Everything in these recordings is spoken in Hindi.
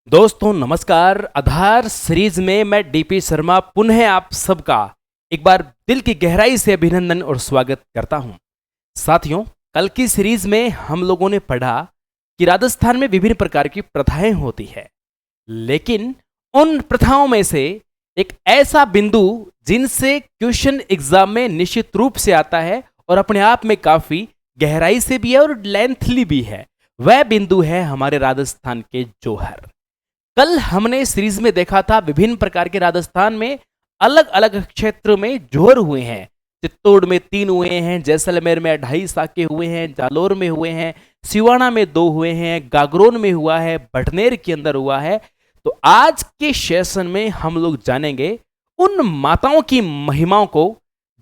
दोस्तों नमस्कार। आधार सीरीज में मैं डीपी शर्मा पुनः आप सबका एक बार दिल की गहराई से अभिनंदन और स्वागत करता हूं। साथियों, कल की सीरीज में हम लोगों ने पढ़ा कि राजस्थान में विभिन्न प्रकार की प्रथाएं होती है, लेकिन उन प्रथाओं में से एक ऐसा बिंदु जिनसे क्वेश्चन एग्जाम में निश्चित रूप से आता है और अपने आप में काफी गहराई से भी है और लेंथली भी है, वह बिंदु है हमारे राजस्थान के जोहर। कल हमने सीरीज में देखा था विभिन्न प्रकार के राजस्थान में अलग अलग क्षेत्र में जोहर हुए हैं। चित्तौड़ में 3 हुए हैं, जैसलमेर में 2.5 साके हुए हैं, जालोर में हुए हैं, सिवाना में 2 हुए हैं, गागरोन में हुआ है, भटनेर के अंदर हुआ है। तो आज के सेशन में हम लोग जानेंगे उन माताओं की महिमाओं को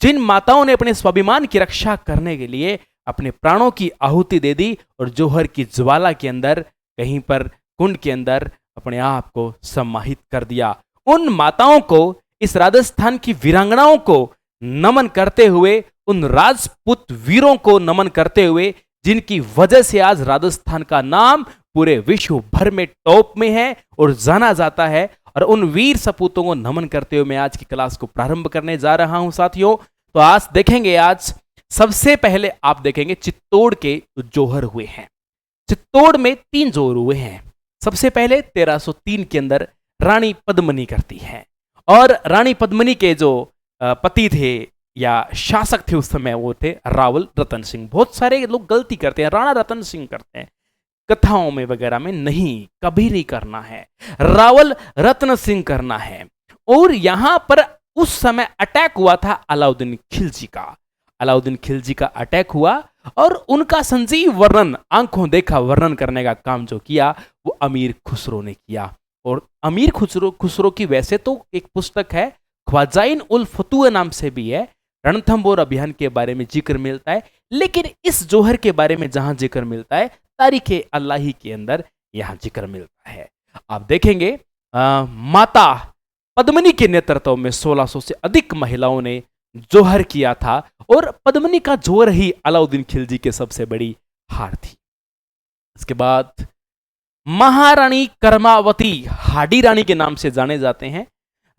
जिन माताओं ने अपने स्वाभिमान की रक्षा करने के लिए अपने प्राणों की आहुति दे दी और जोहर की ज्वाला के अंदर कहीं पर कुंड के अंदर अपने आप को सम्माहित कर दिया। उन माताओं को, इस राजस्थान की वीरांगनाओं को नमन करते हुए, उन राजपूत वीरों को नमन करते हुए जिनकी वजह से आज राजस्थान का नाम पूरे विश्व भर में टॉप में है और जाना जाता है। और उन वीर सपूतों को नमन करते हुए मैं आज की क्लास को प्रारंभ करने जा रहा हूं। साथियों, तो आज देखेंगे, आज सबसे पहले आप देखेंगे चित्तौड़ के जोहर हुए हैं। चित्तौड़ में 3 जोहर हुए हैं। सबसे पहले 1303 के अंदर रानी पद्मनी करती है, और रानी पद्मनी के जो पति थे या शासक थे उस समय, वो थे रावल रतन सिंह। बहुत सारे लोग गलती करते हैं, राणा रतन सिंह करते हैं, कथाओं में वगैरह में नहीं, कभी नहीं करना है, रावल रत्न सिंह करना है। और यहां पर उस समय अटैक हुआ था अलाउद्दीन खिलजी का। अलाउद्दीन खिलजी का अटैक हुआ और उनका संजीव वर्णन, आंखों देखा वर्णन करने का काम जो किया वो अमीर खुसरो ने किया। और अमीर खुसरो की वैसे तो एक पुस्तक है, ख्वाजाइन उल फतुह नाम से भी है, रणथंबोर अभियान के बारे में जिक्र मिलता है, लेकिन इस जोहर के बारे में जहां जिक्र मिलता है तारीख अल्लाही के अंदर यहां जिक्र मिलता है। आप देखेंगे माता पद्मनी के नेतृत्व में 1600 से अधिक महिलाओं ने जोहर किया था, और पद्मनी का जोहर ही अलाउद्दीन खिलजी के सबसे बड़ी हार थी। इसके बाद महारानी कर्मावती हाडी रानी के नाम से जाने जाते हैं।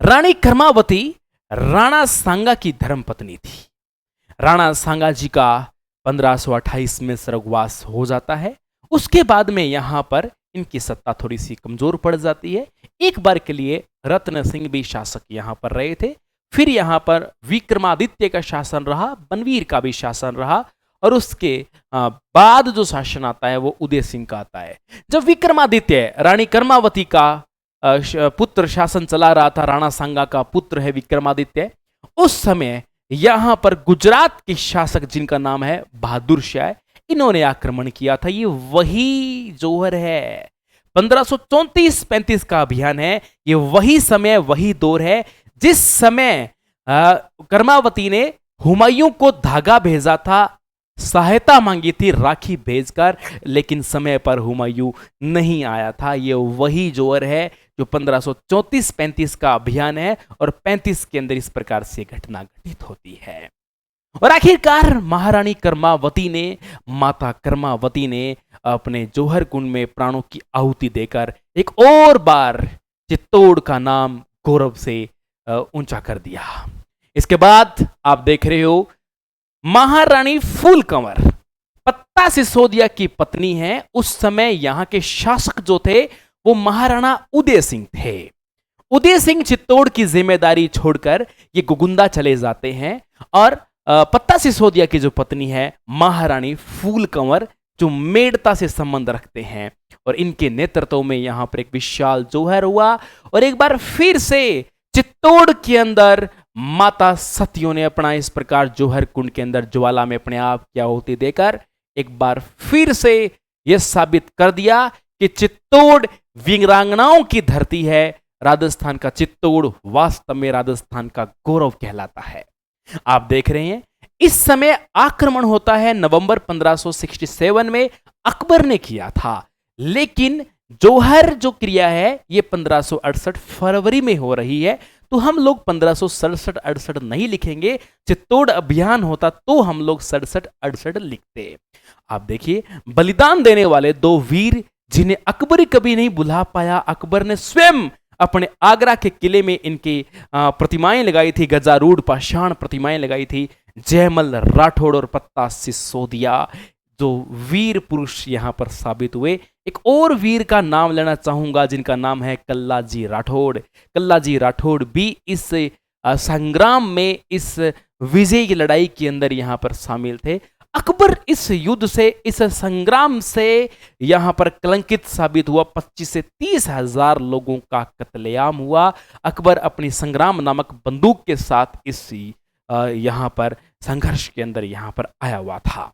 रानी कर्मावती राणा सांगा की धर्मपत्नी थी। राणा सांगा जी का 1528 में स्वर्गवास हो जाता है। उसके बाद में यहां पर इनकी सत्ता थोड़ी सी कमजोर पड़ जाती है। एक बार के लिए रत्न सिंह भी शासक यहां पर रहे थे, फिर यहां पर विक्रमादित्य का शासन रहा, बनवीर का भी शासन रहा, और उसके बाद जो शासन आता है वो उदय सिंह का आता है। जब विक्रमादित्य रानी कर्मावती का पुत्र शासन चला रहा था, राणा सांगा का पुत्र है विक्रमादित्य, उस समय यहां पर गुजरात के शासक जिनका नाम है बहादुर शाह, इन्होंने आक्रमण किया था। ये वही जोहर है, 1534-35 का अभियान है। ये वही समय, वही दौर है जिस समय कर्मावती ने हुमायूं को धागा भेजा था, सहायता मांगी थी राखी भेजकर, लेकिन समय पर हुमायूं नहीं आया था। ये वही जोहर है जो 1534-35 का अभियान है, और 35 के अंदर इस प्रकार से घटना घटित होती है। और आखिरकार महारानी कर्मावती ने, माता कर्मावती ने अपने जोहर कुंड में प्राणों की आहुति देकर एक और बार चित्तौड़ का नाम गौरव से ऊंचा कर दिया। इसके बाद आप देख रहे हो महारानी फूल कंवर पत्ता सिसोदिया की पत्नी है। उस समय यहां के शासक जो थे वो महाराणा उदय सिंह थे। उदय सिंह चित्तौड़ की जिम्मेदारी छोड़कर ये गुगुंदा चले जाते हैं, और पत्ता सिसोदिया की जो पत्नी है महारानी फूल कंवर, जो मेड़ता से संबंध रखते हैं, और इनके नेतृत्व में यहां पर एक विशाल जोहर हुआ। और एक बार फिर से चित्तौड़ के अंदर माता सतियों ने अपना इस प्रकार जोहर कुंड के अंदर ज्वाला में अपने आप की आहुति देकर एक बार फिर से यह साबित कर दिया कि चित्तौड़ वीरांगनाओं की धरती है। राजस्थान का चित्तौड़ वास्तव में राजस्थान का गौरव कहलाता है। आप देख रहे हैं इस समय आक्रमण होता है नवंबर 1567 में, अकबर ने किया था, लेकिन जोहर जो क्रिया है ये 1568 फरवरी में हो रही है। तो हम लोग 1567-68 नहीं लिखेंगे, चित्तौड़ अभियान होता तो हम लोग 67-68 लिखते। आप देखिए, बलिदान देने वाले 2 वीर जिन्हें अकबर कभी नहीं भुला पाया। अकबर ने स्वयं अपने आगरा के किले में इनकी प्रतिमाएं लगाई थी, गजारूढ़ पाषाण प्रतिमाएं लगाई थी। जयमल राठौड़ और पत्ता सिसोदिया जो वीर पुरुष यहां पर साबित हुए। एक और वीर का नाम लेना चाहूंगा जिनका नाम है कल्लाजी राठौड़। कल्लाजी राठौड़ भी इस संग्राम में, इस विजय की लड़ाई के अंदर यहां पर शामिल थे। अकबर इस युद्ध से, इस संग्राम से यहां पर कलंकित साबित हुआ। 25 से 30 हजार लोगों का कत्लेआम हुआ। अकबर अपनी संग्राम नामक बंदूक के साथ इस यहां पर संघर्ष के अंदर यहां पर आया हुआ था।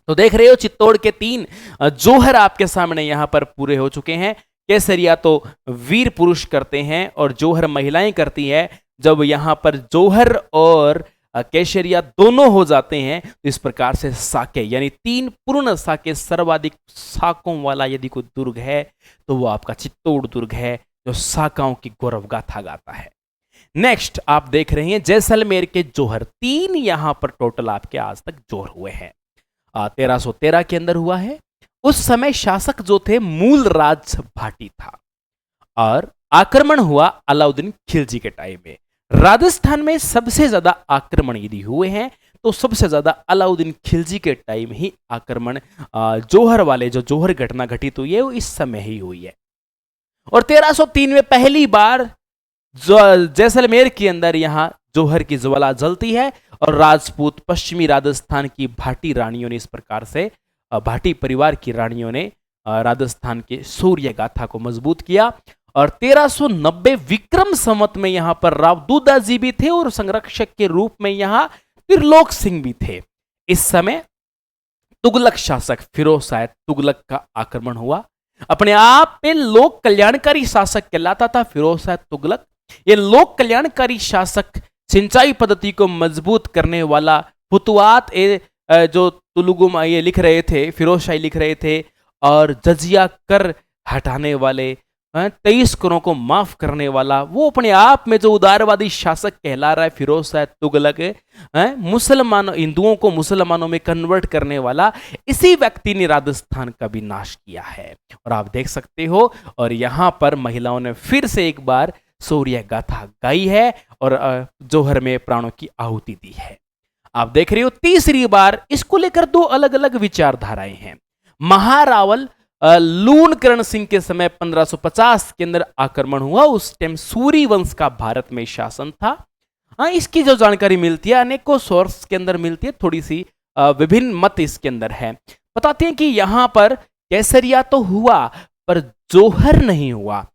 तो देख रहे हो चित्तौड़ के 3 जोहर आपके सामने यहां पर पूरे हो चुके हैं। केसरिया तो वीर पुरुष करते हैं और जोहर महिलाएं करती है। जब यहां पर जोहर और केशरिया दोनों हो जाते हैं तो इस प्रकार से साके यानी 3 पूर्ण साके, सर्वाधिक साकों वाला यदि कोई दुर्ग है तो वो आपका चित्तौड़ दुर्ग है जो साकाओं की गौरव गाथा गाता है। नेक्स्ट आप देख रहे हैं जैसलमेर के जोहर। 3 यहां पर टोटल आपके आज तक जोहर हुए हैं। 1313 के अंदर हुआ है। उस समय शासक जो थे मूलराज भाटी था और आक्रमण हुआ अलाउद्दीन खिलजी के टाइम में। राजस्थान में सबसे ज्यादा आक्रमण यदि हुए हैं तो सबसे ज्यादा अलाउद्दीन खिलजी के टाइम ही आक्रमण जोहर वाले जो जोहर घटना घटित हुई है वो इस समय ही हुई है। और 1303 में पहली बार जैसलमेर के अंदर यहां जोहर की ज्वाला जलती है और राजपूत पश्चिमी राजस्थान की भाटी रानियों ने इस प्रकार से, भाटी परिवार की रानियों ने राजस्थान के शौर्य गाथा को मजबूत किया। और 1390 विक्रम संवत में यहां पर राव दूदा जी भी थे और संरक्षक के रूप में यहां त्रिलोक सिंह भी थे। इस समय तुगलक शासक फिरोज शाह तुगलक का आक्रमण हुआ। अपने आप में लोक कल्याणकारी शासक कहलाता था फिरोज शाह तुगलक। ये लोक कल्याणकारी शासक सिंचाई पद्धति को मजबूत करने वाला फुतुआत जो तुलुगुम ये लिख रहे थे, फिरोज शाही लिख रहे थे, और जजिया कर हटाने वाले, 23 करों को माफ करने वाला, वो अपने आप में जो उदारवादी शासक कहला रहा है फिरोज शाह तुगलक, मुसलमानों हिंदुओं को मुसलमानों में कन्वर्ट करने वाला, इसी व्यक्ति ने राजस्थान का भी नाश किया है। और आप देख सकते हो और यहां पर महिलाओं ने फिर से एक बार शौर्य गाथा गाई है और जोहर में प्राणों की आहुति दी है। आप देख रहे हो तीसरी बार इसको लेकर 2 अलग अलग विचारधाराएं हैं। महारावल लूण करण सिंह के समय 1550 के अंदर आक्रमण हुआ। उस टाइम सूरी वंश का भारत में शासन था। इसकी जो जानकारी मिलती है अनेकों सोर्स के अंदर मिलती है, थोड़ी सी विभिन्न मत इसके अंदर है। बताते हैं कि यहां पर केसरिया तो हुआ पर जोहर नहीं हुआ।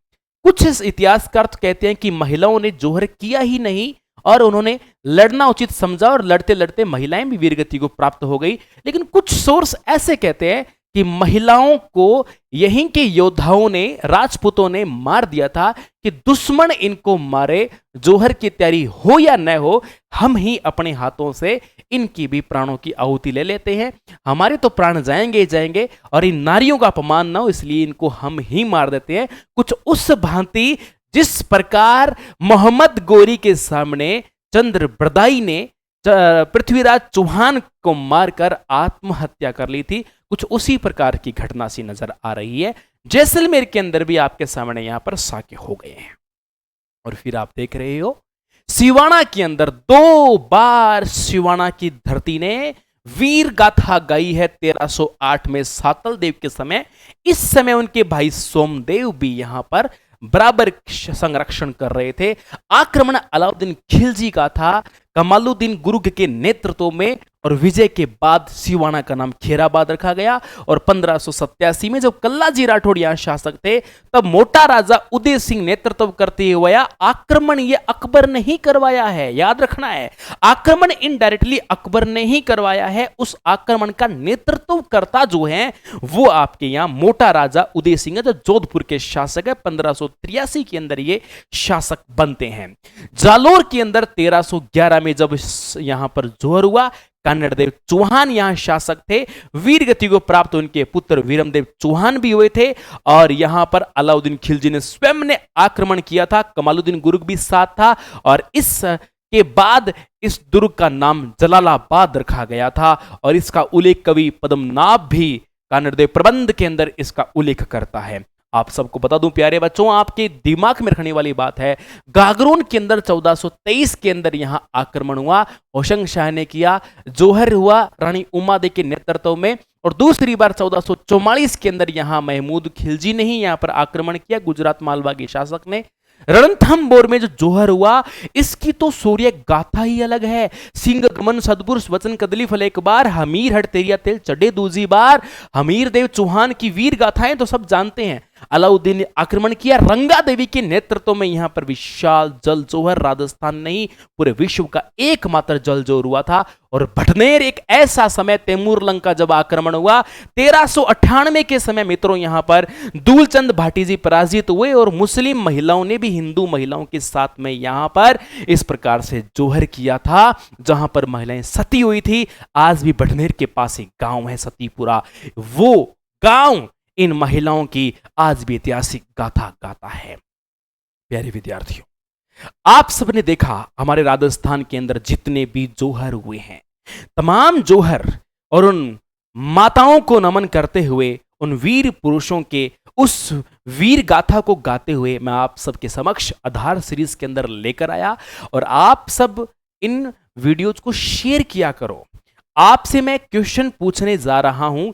कुछ इतिहासकार कहते हैं कि महिलाओं ने जोहर किया ही नहीं और उन्होंने लड़ना उचित समझा और लड़ते लड़ते महिलाएं भी वीरगति को प्राप्त हो गई। लेकिन कुछ सोर्स ऐसे कहते हैं कि महिलाओं को यहीं के योद्धाओं ने, राजपूतों ने मार दिया था कि दुश्मन इनको मारे, जोहर की तैयारी हो या न हो, हम ही अपने हाथों से इनकी भी प्राणों की आहुति ले लेते हैं। हमारे तो प्राण जाएंगे ही जाएंगे और इन नारियों का अपमान ना हो, इसलिए इनको हम ही मार देते हैं। कुछ उस भांति जिस प्रकार मोहम्मद गोरी के सामने चंद्र बरदाई ने पृथ्वीराज चौहान को मारकर आत्महत्या कर ली थी, कुछ उसी प्रकार की घटना सी नजर आ रही है। जैसलमेर के अंदर भी आपके सामने यहां पर साके हो गए हैं। और फिर आप देख रहे हो सिवाना के अंदर 2 बार सिवाना की धरती ने वीर गाथा गाई है। 1308 में सातल देव के समय, इस समय उनके भाई सोमदेव भी यहां पर बराबर संरक्षण कर रहे थे। आक्रमण अलाउद्दीन खिलजी का था कमालुद्दीन गुरुग के नेतृत्व में और विजय के बाद सिवाना का नाम खेराबाद रखा गया। और 1587 में जब कल्लाजी राठौड़ यहां शासक थे तब मोटा राजा उदय सिंह नेतृत्व करते हुए आक्रमण ये अकबर ने ही करवाया है, याद रखना है। आक्रमण इनडायरेक्टली अकबर ने ही करवाया है। उस आक्रमण का नेतृत्व करता जो है वो आपके यहां मोटा राजा उदय सिंह है जो जोधपुर के शासक है। 1583 के अंदर ये शासक बनते हैं। जालोर के अंदर 1311 में जब यहां पर जोहर हुआ, कन्नड़देव चौहान यहां शासक थे। वीरगति को प्राप्त उनके पुत्र वीरमदेव चौहान भी हुए थे। और यहां पर अलाउद्दीन खिलजी ने स्वयं ने आक्रमण किया था, कमालुद्दीन गुरुग भी साथ था। और इस के बाद इस दुर्ग का नाम जलालाबाद रखा गया था और इसका उल्लेख कवि पद्मनाभ भी का निर्दय प्रबंध के अंदर इसका उल्लेख करता है। आप सबको बता दूं प्यारे बच्चों, आपके दिमाग में रखने वाली बात है, गागरोन के अंदर 1423 के अंदर यहां आक्रमण हुआ, होशंग शाह ने किया, जोहर हुआ रानी उमा दे के नेतृत्व में, और दूसरी बार 1444 के अंदर यहां महमूद खिलजी ने ही यहां पर आक्रमण किया, गुजरात मालवा के शासक ने। रणथंभोर में जो जोहर हुआ, इसकी तो सूर्य गाथा ही अलग है। सिंह गमन सदपुरुष वचन कदली फल एक बार, हमीर हट तेरिया तेल चढ़े दूजी बार। हमीर देव चौहान की वीर गाथाएं तो सब जानते हैं। अलाउद्दीन ने आक्रमण किया, रंगा देवी के नेतृत्व में यहां पर विशाल जल जोहर, राजस्थान नहीं पूरे विश्व का एकमात्र जल जोहर हुआ था। और भटनेर एक ऐसा समय, तैमूर लंग का जब आक्रमण हुआ 1398 के समय मित्रों, यहां पर दूलचंद भाटी जी पराजित हुए और मुस्लिम महिलाओं ने भी हिंदू महिलाओं के साथ में यहां पर इस प्रकार से जोहर किया था, जहां पर महिलाएं सती हुई थी। आज भी भटनेर के पास एक गांव है सतीपुरा, वो गांव इन महिलाओं की आज भी ऐतिहासिक गाथा गाता है। प्यारे विद्यार्थियों, आप सबने देखा हमारे राजस्थान के अंदर जितने भी जोहर हुए हैं, तमाम जोहर और उन माताओं को नमन करते हुए, उन वीर पुरुषों के उस वीर गाथा को गाते हुए मैं आप सबके समक्ष आधार सीरीज के अंदर लेकर आया। और आप सब इन वीडियोज को शेयर किया करो। आपसे मैं क्वेश्चन पूछने जा रहा हूं,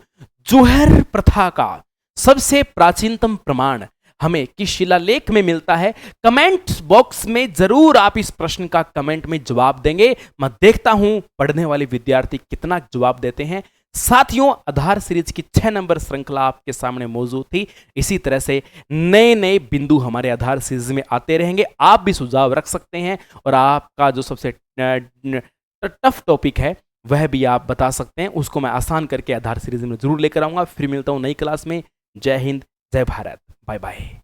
जोहर प्रथा का सबसे प्राचीनतम प्रमाण हमें किस शिलालेख में मिलता है? कमेंट बॉक्स में जरूर आप इस प्रश्न का कमेंट में जवाब देंगे। मैं देखता हूं पढ़ने वाले विद्यार्थी कितना जवाब देते हैं। साथियों, आधार सीरीज की 6 नंबर श्रृंखला आपके सामने मौजूद थी। इसी तरह से नए नए बिंदु हमारे आधार सीरीज में आते रहेंगे। आप भी सुझाव रख सकते हैं और आपका जो सबसे टफ टॉपिक है वह भी आप बता सकते हैं, उसको मैं आसान करके आधार सीरीज में जरूर लेकर आऊंगा। फिर मिलता हूं नई क्लास में। जय हिंद, जय भारत, बाय बाय।